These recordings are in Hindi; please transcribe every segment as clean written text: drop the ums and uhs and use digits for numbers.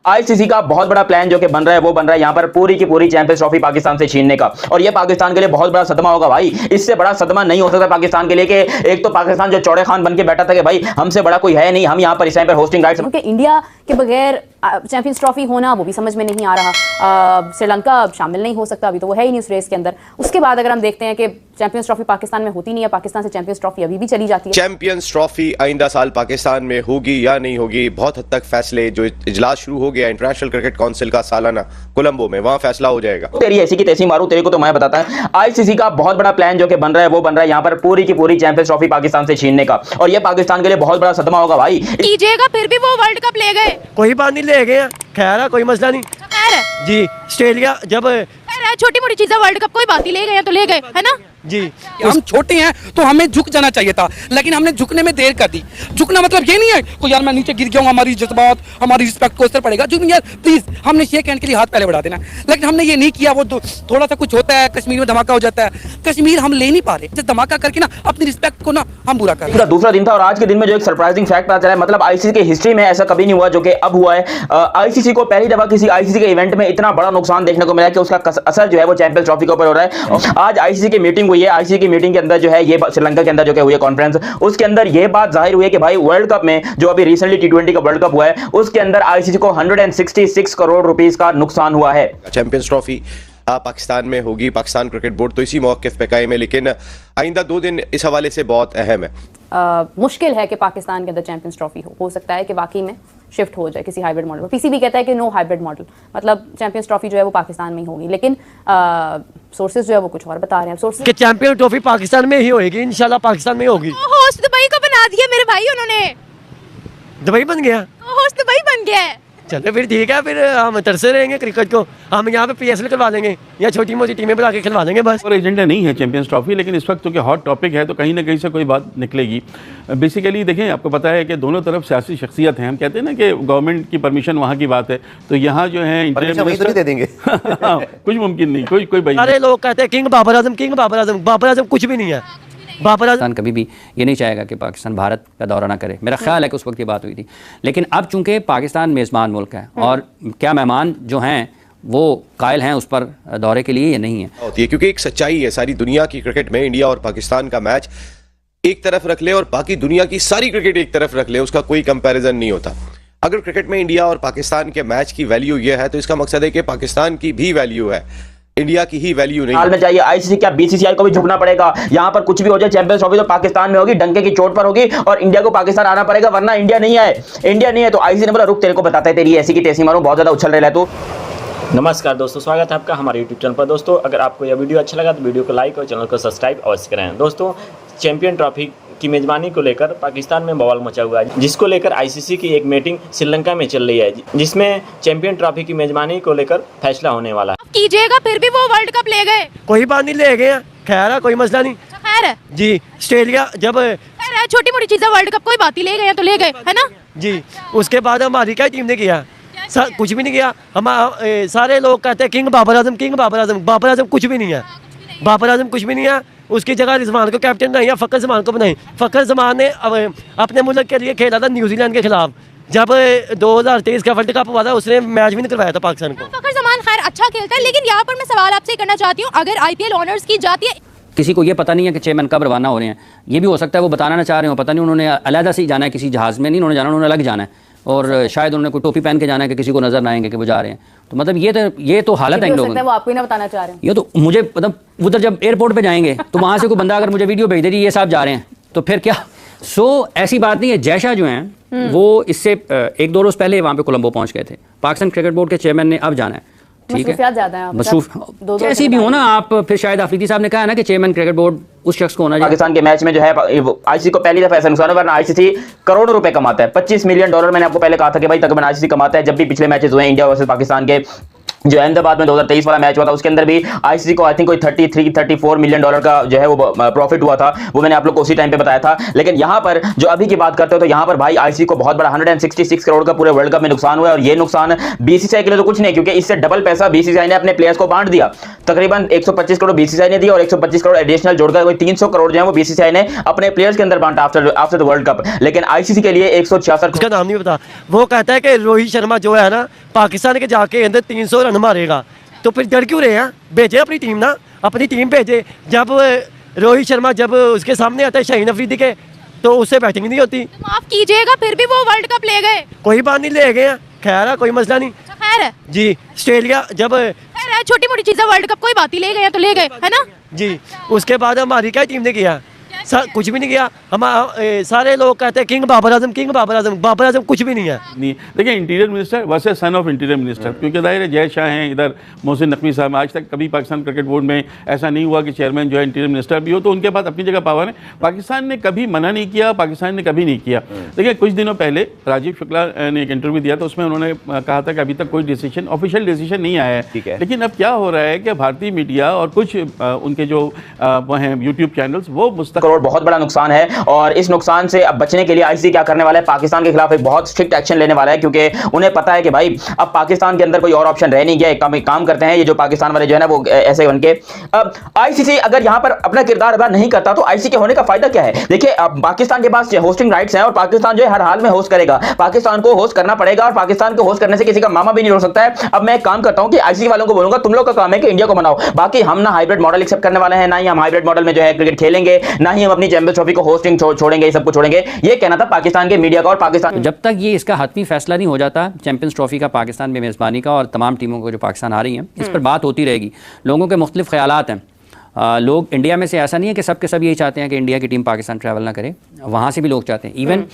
आईसीसी का बहुत बड़ा प्लान जो कि बन रहा है वो बन रहा है यहाँ पर पूरी की पूरी चैंपियंस ट्रॉफी पाकिस्तान से छीनने का। और ये पाकिस्तान के लिए बहुत बड़ा सदमा होगा भाई। इससे बड़ा सदमा नहीं हो सकता पाकिस्तान के लिए कि एक तो पाकिस्तान जो चौड़े खान बन के बैठा था कि भाई हमसे बड़ा कोई है नहीं, हम यहाँ पर इस टाइम पर होस्टिंग राइट्स। क्योंकि इंडिया के बगैर चैंपियंस ट्रॉफी होना वो भी समझ में नहीं आ रहा। श्रीलंका शामिल नहीं हो सकता, अभी तो वो है ही नहीं उस रेस के अंदर। उसके बाद अगर हम देखते हैं कि चैंपियंस ट्रॉफी पाकिस्तान में होती नहीं है, पाकिस्तान से चैंपियंस ट्रॉफी अभी भी चली जाती है। चैंपियंस ट्रॉफी आइंदा साल पाकिस्तान में होगी या नहीं होगी, बहुत हद तक फैसले जो इजलास शुरू हो गया इंटरनेशनल क्रिकेट काउंसिल का सालाना कोलंबो में, वहां फैसला हो जाएगा। तेरी ऐसी की तैसी मारू, तेरे को तो मैं बताता है। आईसीसी का बहुत बड़ा प्लान जो कि बन रहा है वो बन रहा है यहाँ पर पूरी की पूरी चैंपियंस ट्रॉफी पाकिस्तान से छीनने का। और ये पाकिस्तान के लिए बहुत बड़ा सदमा होगा भाई। कीजिएगा फिर भी वो वर्ल्ड कप ले गए, कोई बात नहीं, ले गए, खैर है, कोई मसला नहीं। खैर है जी ऑस्ट्रेलिया जब छोटी मोटी चीजें वर्ल्ड कप कोई बात ही ले गए हैं तो ले गए, है ना जी। हम छोटे हैं तो हमें झुक जाना चाहिए था, लेकिन हमने झुकने में देर कर दी। झुकना मतलब ये नहीं है कि यार मैं नीचे गिर गया हूँ, हमारी जज्बात हमारी रिस्पेक्ट को असर पड़ेगा। जो यार प्लीज हमने शेक हैंड के लिए हाथ पहले बढ़ा देना, लेकिन हमने ये नहीं किया। वो थोड़ा सा कुछ होता है, कश्मीर में धमाका हो जाता है, कश्मीर हम ले नहीं पा रहे। धमाका करके ना अपनी रिस्पेक्ट को ना हम बुरा कर रहे हैं। दूसरा दिन था और आज के दिन में जो एक सरप्राइजिंग फैक्ट पता चला है, मतलब आईसीसी की हिस्ट्री में ऐसा कभी नहीं हुआ जो कि अब हुआ है। आईसीसी को पहली दफा किसी आईसीसी के इवेंट में इतना बड़ा नुकसान देखने को मिला कि उसका असर जो है वो चैंपियंस ट्रॉफी के ऊपर हो रहा है। आज आईसीसी की मीटिंग हुई है। आईसीसी की मीटिंग के अंदर जो है ये श्रीलंका के अंदर जो कि हुई है कॉन्फ्रेंस, उसके अंदर ये बात जाहिर हुई है कि भाई वर्ल्ड कप में जो अभी रिसेंटली टी20 का वर्ल्ड कप हुआ है उसके अंदर आईसीसी को 166 करोड़ रुपीस का नुकसान हुआ है। चैंपियंस ट्रॉफी पाकिस्तान में होगी, पाकिस्तान क्रिकेट बोर्ड तो इसी मौक़िफ़ पे कायम है, लेकिन आइंदा 2 दिन इस हवाले से बहुत अहम है। मुश्किल है कि पाकिस्तान के अंदर चैंपियंस ट्रॉफी हो सकता है कि वाकई में शिफ्ट हो जाए किसी हाइब्रिड मॉडल पर। पीसीबी कहता है कि नो हाइब्रिड मॉडल, मतलब चैंपियंस ट्रॉफी जो है वो पाकिस्तान में ही होगी, लेकिन सोर्सेज जो है वो कुछ और बता रहे हैं। सोर्सेज कि चैंपियन ट्रॉफी पाकिस्तान में ही होगी, इंशाल्लाह पाकिस्तान में ही होगी। होस्ट दुबई को बना दिया मेरे भाई उन्होंने, दुबई बन गया, होस्ट दुबई बन गया है। चलो फिर ठीक है, फिर हम तरसे रहेंगे क्रिकेट को, हम यहाँ पे पीएसएल करवा लेंगे या छोटी मोटी टीमें बुला के खिलवा देंगे बस। और एजेंडा नहीं है चैंपियंस ट्रॉफी, लेकिन इस वक्त क्योंकि हॉट टॉपिक है तो कहीं ना कहीं से कोई बात निकलेगी। बेसिकली देखें, आपको पता है कि दोनों तरफ सियासी शख्सियत हैं। हम कहते हैं ना कि गवर्नमेंट की परमिशन वहाँ की बात है, तो यहाँ जो है तो दे देंगे कुछ मुमकिन नहीं, कोई भाई। सारे लोग कहते हैं किंग बाबर आजम, किंग बाबर आजम, बाबर आजम कुछ भी नहीं है। पाकिस्तान कभी भी ये नहीं चाहेगा कि पाकिस्तान भारत का दौरा ना करे। मेरा ख्याल है कि उस वक्त ये बात हुई थी, लेकिन अब चूंकि पाकिस्तान मेज़बान मुल्क है और क्या मेहमान जो हैं वो कायल हैं उस पर दौरे के लिए, ये नहीं है होती है, क्योंकि एक सच्चाई है सारी दुनिया की क्रिकेट में, इंडिया और पाकिस्तान का मैच एक तरफ रख ले और बाकी दुनिया की सारी क्रिकेट एक तरफ रख ले, उसका कोई कंपैरिजन नहीं होता। अगर क्रिकेट में इंडिया और पाकिस्तान के मैच की वैल्यू ये है तो इसका मकसद है कि पाकिस्तान की भी वैल्यू है, इंडिया की ही वैल्यू नहीं। हाल में चाहिए आईसीसी क्या बीसीसीआई को भी झुकना पड़ेगा। यहाँ पर कुछ भी हो जाए, चैंपियंस ट्रॉफी तो पाकिस्तान में होगी, डंके की चोट पर होगी और इंडिया को पाकिस्तान आना पड़ेगा, वरना इंडिया नहीं है। इंडिया नहीं है तो आईसीसी ने बोला रुक तेरे को बताता है, तेरी ऐसी की तैसी मारूं, बहुत ज्यादा उछल रहा है तू। नमस्कार दोस्तों, स्वागत है आपका हमारे यूट्यूब चैनल पर। दोस्तों अगर आपको यह वीडियो अच्छा लगा तो वीडियो को लाइक और चैनल को सब्सक्राइब अवश्य करें। दोस्तों चैंपियन ट्रॉफी की मेजबानी को लेकर पाकिस्तान में बवाल मचा हुआ है, जिसको लेकर आईसीसी की एक मीटिंग श्रीलंका में चल रही है, जिसमें चैंपियन ट्रॉफी की मेजबानी को लेकर फैसला होने वाला है। कीजिएगा फिर भी वो वर्ल्ड कप ले गए, कोई बात नहीं, ले गए, खैर है, कोई मसला नहीं। खैर है जी ऑस्ट्रेलिया जब छोटी मोटी चीजें वर्ल्ड कप कोई बात ही ले गए हैं तो ले गए, है ना जी। उसके बाद हमारी क्या टीम ने किया, कुछ भी नहीं किया। हम सारे लोग कहते हैं किंग बाबर आजम, किंग बाबर आजम, बाबर आजम कुछ भी नहीं है, बाबर आजम कुछ भी नहीं है। उसकी जगह रिजवान को कैप्टन बनाई या फ़खर जमान को बनाई। फ़खर जमान ने अपने मुल्क के लिए खेला था न्यूजीलैंड के खिलाफ, जब 2023 का वर्ल्ड कप हुआ था उसने मैच भी नहीं करवाया था पाकिस्तान को। फ़खर जमान खैर अच्छा खेलता है, लेकिन यहाँ पर मैं सवाल आपसे करना चाहती हूँ, अगर आईपीएल ऑनर्स की जाती है, किसी को ये पता नहीं है कि चेयरमैन कब रवाना हो रहे हैं। ये भी हो सकता है वो बताना ना चाह रहे हो, पता नहीं उन्होंने अलहदा से ही जाना है, किसी जहाज़ में नहीं उन्होंने जाना, उन्होंने अलग जाना है और शायद उन्होंने कोई टोपी पहन के जाना है कि किसी को नजर ना आएंगे कि वो जा रहे हैं। तो मतलब ये तो हालत है इन लोगों की। वो आपको ही ना बताना चाह रहे हैं। ये तो मुझे मतलब उधर जब एयरपोर्ट पे जाएंगे तो वहाँ से कोई बंदा अगर मुझे वीडियो भेज दे जी ये साहब जा रहे हैं तो फिर क्या। ऐसी बात नहीं है। जयशाह जो हैं वो इससे 1-2 रोज़ पहले वहाँ पे कोलंबो पहुँच गए थे। पाकिस्तान क्रिकेट बोर्ड के चेयरमैन ने अब जाना है, ठीक है, मसरूफ जैसी भी हो ना आप। फिर शायद अफरीदी साहब ने कहा है ना कि चेयरमैन क्रिकेट बोर्ड उस शख्स को होना चाहिए। पाकिस्तान के मैच में जो है आईसीसी को पहली दफा ऐसा नुकसान है, वरना आईसीसी करोड़ों रुपए कमाता है, $25 मिलियन। मैंने आपको पहले कहा था कि भाई तकरीबन आईसीसी कमाता है। जब भी पिछले मैचेस हुए इंडिया वर्सेस पाकिस्तान के, जो अहमदाबाद में 2023 वाला मैच हुआ था उसके अंदर भी आईसीसी को आई थिंक कोई $33-34 मिलियन का जो है वो प्रॉफिट हुआ था। वो मैंने आप लोग को उसी टाइम पे बताया था। लेकिन यहाँ पर जो अभी की बात करते हो तो यहाँ पर भाई आईसीसी को बहुत बड़ा 166 करोड़ का पूरे वर्ल्ड कप में नुकसान हुआ है। और ये नुकसान बीसीसीआई के लिए तो कुछ नहीं, क्योंकि इससे डबल पैसा बीसीसीआई ने अपने प्लेयर्स को बांट दिया। तकरीबन 125 करोड़ बीसीसीआई ने दिया और 125 करोड़ एडिशनल जोड़कर कोई 300 करोड़ जो है वो बीसीसीआई ने अपने प्लेयर्स के अंदर बांटा आफ्टर द वर्ल्ड कप। लेकिन आईसीसी के लिए 166, उसका नाम नहीं पता। वो कहता है कि रोहित शर्मा जो है ना पाकिस्तान के जाके अंदर 300 रन मारेगा, तो फिर डर क्यों रहे हैं? भेजे अपनी टीम ना, अपनी टीम भेजे। जब रोहित शर्मा जब उसके सामने आता है शाहीन अफरीदी के, तो उससे बैटिंग नहीं होती। तो माफ कीजिएगा, फिर भी वो वर्ल्ड कप ले गए। कोई बात नहीं, ले गए हैं, खैर है, कोई मसला नहीं। अच्छा, खैर है जी, ऑस्ट्रेलिया जब खैर है, छोटी मोटी चीजें, वर्ल्ड कप कोई बात ही, ले गए हैं तो ले गए, है ना। जी, उसके बाद हमारी क्या टीम ने किया? कुछ भी नहीं किया। हम सारे लोग कहते हैं किंग बाबर आजम, किंग बाबर आजम, बाबर आजम कुछ भी नहीं है। नहीं, देखिए interior minister versus son of interior minister, क्योंकि जाहिर है जय शाह हैं, इधर मोहसिन नकवी साहब। आज तक कभी पाकिस्तान क्रिकेट बोर्ड में ऐसा नहीं हुआ कि चेयरमैन जो है इंटीरियर मिनिस्टर भी हो, तो उनके पास अपनी जगह पावर है। पाकिस्तान ने कभी मना नहीं किया, पाकिस्तान ने कभी नहीं किया। देखिए कुछ दिनों पहले राजीव शुक्ला ने एक इंटरव्यू दिया था, उसमें उन्होंने कहा था कि अभी तक कोई डिसीजन, ऑफिशियल डिसीजन नहीं आया है। लेकिन अब क्या हो रहा है कि भारतीय मीडिया और कुछ उनके जो वो हैं यूट्यूब चैनल्स, वो करोड़ बहुत बड़ा नुकसान है, और इस नुकसान से अब बचने के लिए आईसीसी क्या करने वाला है, पाकिस्तान के खिलाफ एक बहुत स्ट्रिक्ट एक्शन लेने वाला है, क्योंकि उन्हें पता है कि भाई अब पाकिस्तान के अंदर कोई और ऑप्शन रह नहीं गया। एक काम करते हैं, ये जो पाकिस्तान वाले जो है ना वो ऐसे बन के, अब आईसीसी अगर यहां पर अपना किरदार अदा नहीं करता तो आईसीसी के होने का फायदा क्या है? देखिए अब पाकिस्तान के पास होस्टिंग राइट्स हैं, और पाकिस्तान जो है हर हाल में होस्ट करेगा, पाकिस्तान को होस्ट करना पड़ेगा, और पाकिस्तान को होस्ट करने से किसी का मामा भी नहीं रोक सकता है। अब मैं एक काम करता हूं कि आईसीसी वालों को बोलूंगा, तुम लोग का काम है कि इंडिया को मनाओ, बाकी हम ना हाइब्रिड मॉडल एक्सेप्ट करने वाले हैं, ना ही हम हाइब्रिड मॉडल में जो है क्रिकेट खेलेंगे, ना ही हम अपनी चैंपियंस ट्रॉफी को होस्टिंग छोड़ेंगे, ये सब कुछ छोड़ेंगे। ये कहना था पाकिस्तान के मीडिया का। और पाकिस्तान जब तक ये इसका हतमी फैसला नहीं हो जाता चैंपियंस ट्रॉफी का, पाकिस्तान में मेज़बानी का, और तमाम टीमों को जो पाकिस्तान आ रही हैं, इस पर बात होती रहेगी। लोगों के मुख्तलिफ ख्यालात हैं। लोग इंडिया में से, ऐसा नहीं है कि सब के सब यही चाहते हैं कि इंडिया की टीम पाकिस्तान ट्रैवल ना करे, वहाँ से भी लोग चाहते हैं। इवन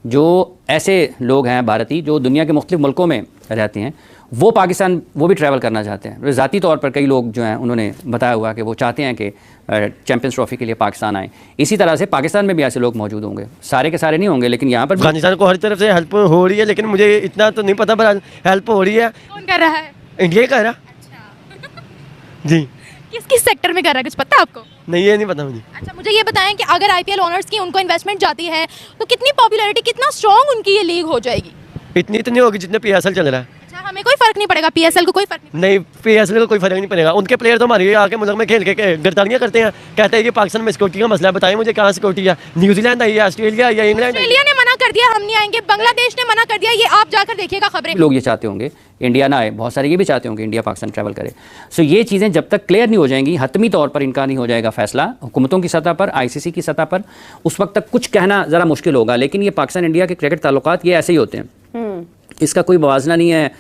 जो ऐसे लोग हैं भारतीय जो दुनिया के मुख्तलिफ मुल्कों में रहते हैं, वो पाकिस्तान वो भी ट्रैवल करना चाहते हैं। ज़ाती तौर पर कई लोग जो हैं उन्होंने बताया हुआ कि वो चाहते हैं कि चैंपियंस ट्रॉफी के लिए पाकिस्तान आए। इसी तरह से पाकिस्तान में भी ऐसे लोग मौजूद होंगे, सारे के सारे नहीं होंगे, लेकिन यहाँ पर अफगानिस्तान को हर तरफ से हेल्प हो रही है, लेकिन मुझे इतना तो नहीं पता, पर हेल्प हो रही है। कौन कर रहा है? इंडिया कर रहा। जी, किस किस सेक्टर में कर रहा है, कुछ पता है आपको? नहीं, ये नहीं पता मुझे। अच्छा, मुझे ये बताएं कि अगर आईपीएल ओनर्स की उनको इन्वेस्टमेंट जाती है तो कितनी पॉपुलैरिटी, कितना स्ट्रॉन्ग उनकी ये लीग हो जाएगी? इतनी तो नहीं होगी जितने पीएसएल चल रहा है। अच्छा, हमें कोई फर्क नहीं पड़ेगा, पीएसएल को कोई फर्क नहीं, पीएसएल को कोई फर्क नहीं पड़ेगा। उनके प्लेयर तो हमारे आके मुल्क में खेल के गिरदारियाँ करते हैं, कहते हैं कि पाकिस्तान में सिक्योरिटी का मसला है। बताएं मुझे कहाँ सिक्योरिटी है? न्यूजीलैंड आई है, ऑस्ट्रेलिया या इंग्लैंड? ऑस्ट्रेलिया ने मना कर दिया हम नहीं आएंगे, बांग्लादेश ने मना कर दिया, ये आप जाकर देखिएगा खबरें। लोग ये चाहते होंगे इंडिया ना आए, बहुत सारे ये भी चाहते होंगे इंडिया पाकिस्तान ट्रैवल करे। सो ये चीज़ें जब तक क्लियर नहीं हो जाएंगी, हतमी तौर पर इनका नहीं हो जाएगा फैसला हुकूमतों की सतह पर, आईसीसी की सतह पर, उस वक्त तक कुछ कहना ज़रा मुश्किल होगा। लेकिन ये पाकिस्तान इंडिया के क्रिकेट ताल्लुकात ये ऐसे ही होते हैं, इसका कोई मुवाजना नहीं है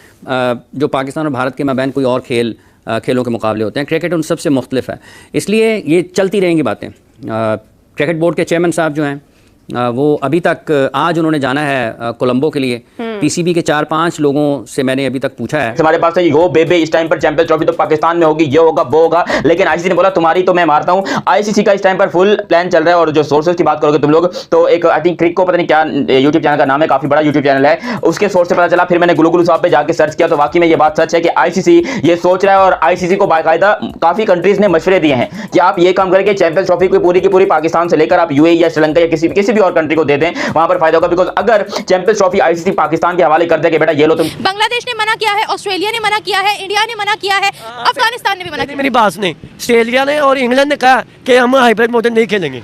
जो पाकिस्तान और भारत के माबैन कोई और खेलों के मुकाबले होते हैं। क्रिकेट उन सबसे मुख्तलिफ है, इसलिए ये चलती रहेंगी बातें। क्रिकेट बोर्ड के चेयरमैन साहब जो हैं वो अभी तक, आज उन्होंने जाना है कोलंबो के लिए। पीसीबी के 4-5 लोगों से मैंने अभी तक पूछा है, हमारे पास यो बेबे इस टाइम पर चैंपियंस ट्रॉफी तो पाकिस्तान में होगी, ये होगा वो होगा, लेकिन आईसीसी ने बोला तुम्हारी तो मैं मारता हूं। आईसीसी का इस टाइम पर फुल प्लान चल रहा है। और जो सोर्सेज की बात करोगे तुम लोग, तो एक आई थिंक क्रिक को पता नहीं क्या यूट्यूब चैनल का नाम है, काफी बड़ा यूट्यूब चैनल है, उसके सोर्स से पता चला। फिर मैंने गुलू साहब पे जाकर सर्च किया, तो वाकई में ये बात सच है कि आईसीसी ये सोच रहा है, और आईसीसी को बाकायदा काफी कंट्रीज ने मशवरे दिए हैं कि आप ये काम करके चैंपियंस ट्रॉफी को पूरी की पूरी पाकिस्तान से लेकर आप यूएई या श्रीलंका या किसी भी और कंट्री को दे दें, वहां पर फायदा होगा। बिकॉज अगर चैंपियंस ट्रॉफी आईसीसी पाकिस्तान के हवाले कर दे कि बेटा ये लो तुम। बांग्लादेश ने मना किया है, ऑस्ट्रेलिया ने मना किया है, इंडिया ने मना किया है, अफगानिस्तान ने भी मना किया। मेरी बात नहीं, ऑस्ट्रेलिया ने और इंग्लैंड ने कहा कि हम हाइब्रिड मॉडल नहीं खेलेंगे।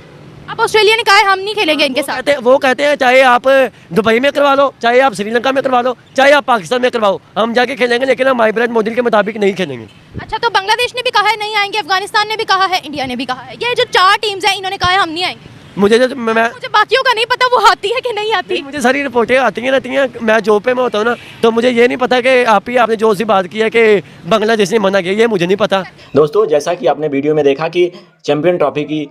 अब ऑस्ट्रेलिया ने कहा है हम नहीं खेलेंगे इनके साथ। वो कहते हैं चाहे आप दुबई में करवा लो, चाहे आप श्रीलंका में करवा लो, चाहे आप पाकिस्तान में करवाओ, हम जाके खेलेंगे, लेकिन हम हाइब्रिड मॉडल के मुताबिक नहीं खेलेंगे। अच्छा, तो बांग्लादेश ने भी कहा है नहीं आएंगे, अफगानिस्तान ने भी कहा है, इंडिया ने भी कहा है। ये जो 4 टीम्स हैं इन्होंने कहा है हम नहीं आएंगे। मुझे बाकियों का नहीं पता वो आती है कि नहीं आती। मुझे सारी रिपोर्टें आती हैं रहती हैं, मैं जॉब पे में होता हूँ ना, तो मुझे ये नहीं पता कि आपने जो सी बात की है कि बांग्लादेश ने मना किया, ये मुझे नहीं पता। दोस्तों, जैसा कि आपने वीडियो में देखा कि चैंपियन ट्रॉफी की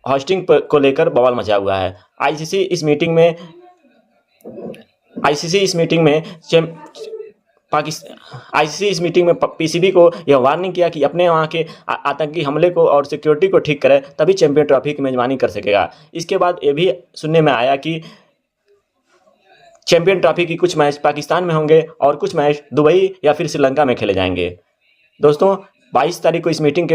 होस्टिंग को लेकर बवाल मचा हुआ है। आईसीसी इस मीटिंग में पीसीबी को यह वार्निंग किया कि अपने वहाँ के आतंकी हमले को और सिक्योरिटी को ठीक करे, तभी चैंपियन ट्रॉफी की मेजबानी कर सकेगा। इसके बाद ये भी सुनने में आया कि चैंपियन ट्रॉफी की कुछ मैच पाकिस्तान में होंगे और कुछ मैच दुबई या फिर श्रीलंका में खेले जाएंगे। दोस्तों, 22 तारीख को इस मीटिंग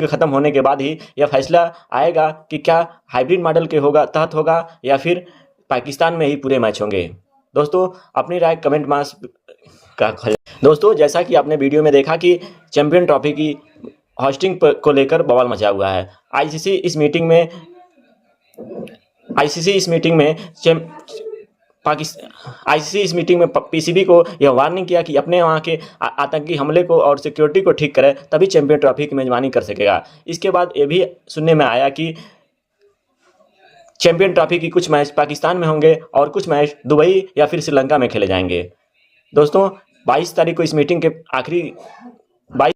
के ख़त्म होने के बाद ही यह फैसला आएगा कि क्या हाइब्रिड मॉडल के तहत होगा या फिर पाकिस्तान में ही पूरे मैच होंगे। दोस्तों, अपनी राय कमेंट दोस्तों, जैसा कि आपने वीडियो में देखा कि चैंपियन ट्रॉफी की होस्टिंग को लेकर बवाल मचा हुआ है। आईसीसी इस मीटिंग में आईसीसी इस मीटिंग में पीसीबी को यह वार्निंग किया कि अपने वहाँ के आतंकी हमले को और सिक्योरिटी को ठीक करे, तभी चैंपियन ट्रॉफी की मेजबानी कर सकेगा। इसके बाद ये भी सुनने में आया कि चैंपियन ट्रॉफी की कुछ मैच पाकिस्तान में होंगे और कुछ मैच दुबई या फिर श्रीलंका में खेले जाएंगे। दोस्तों 22 तारीख को इस मीटिंग के आखिरी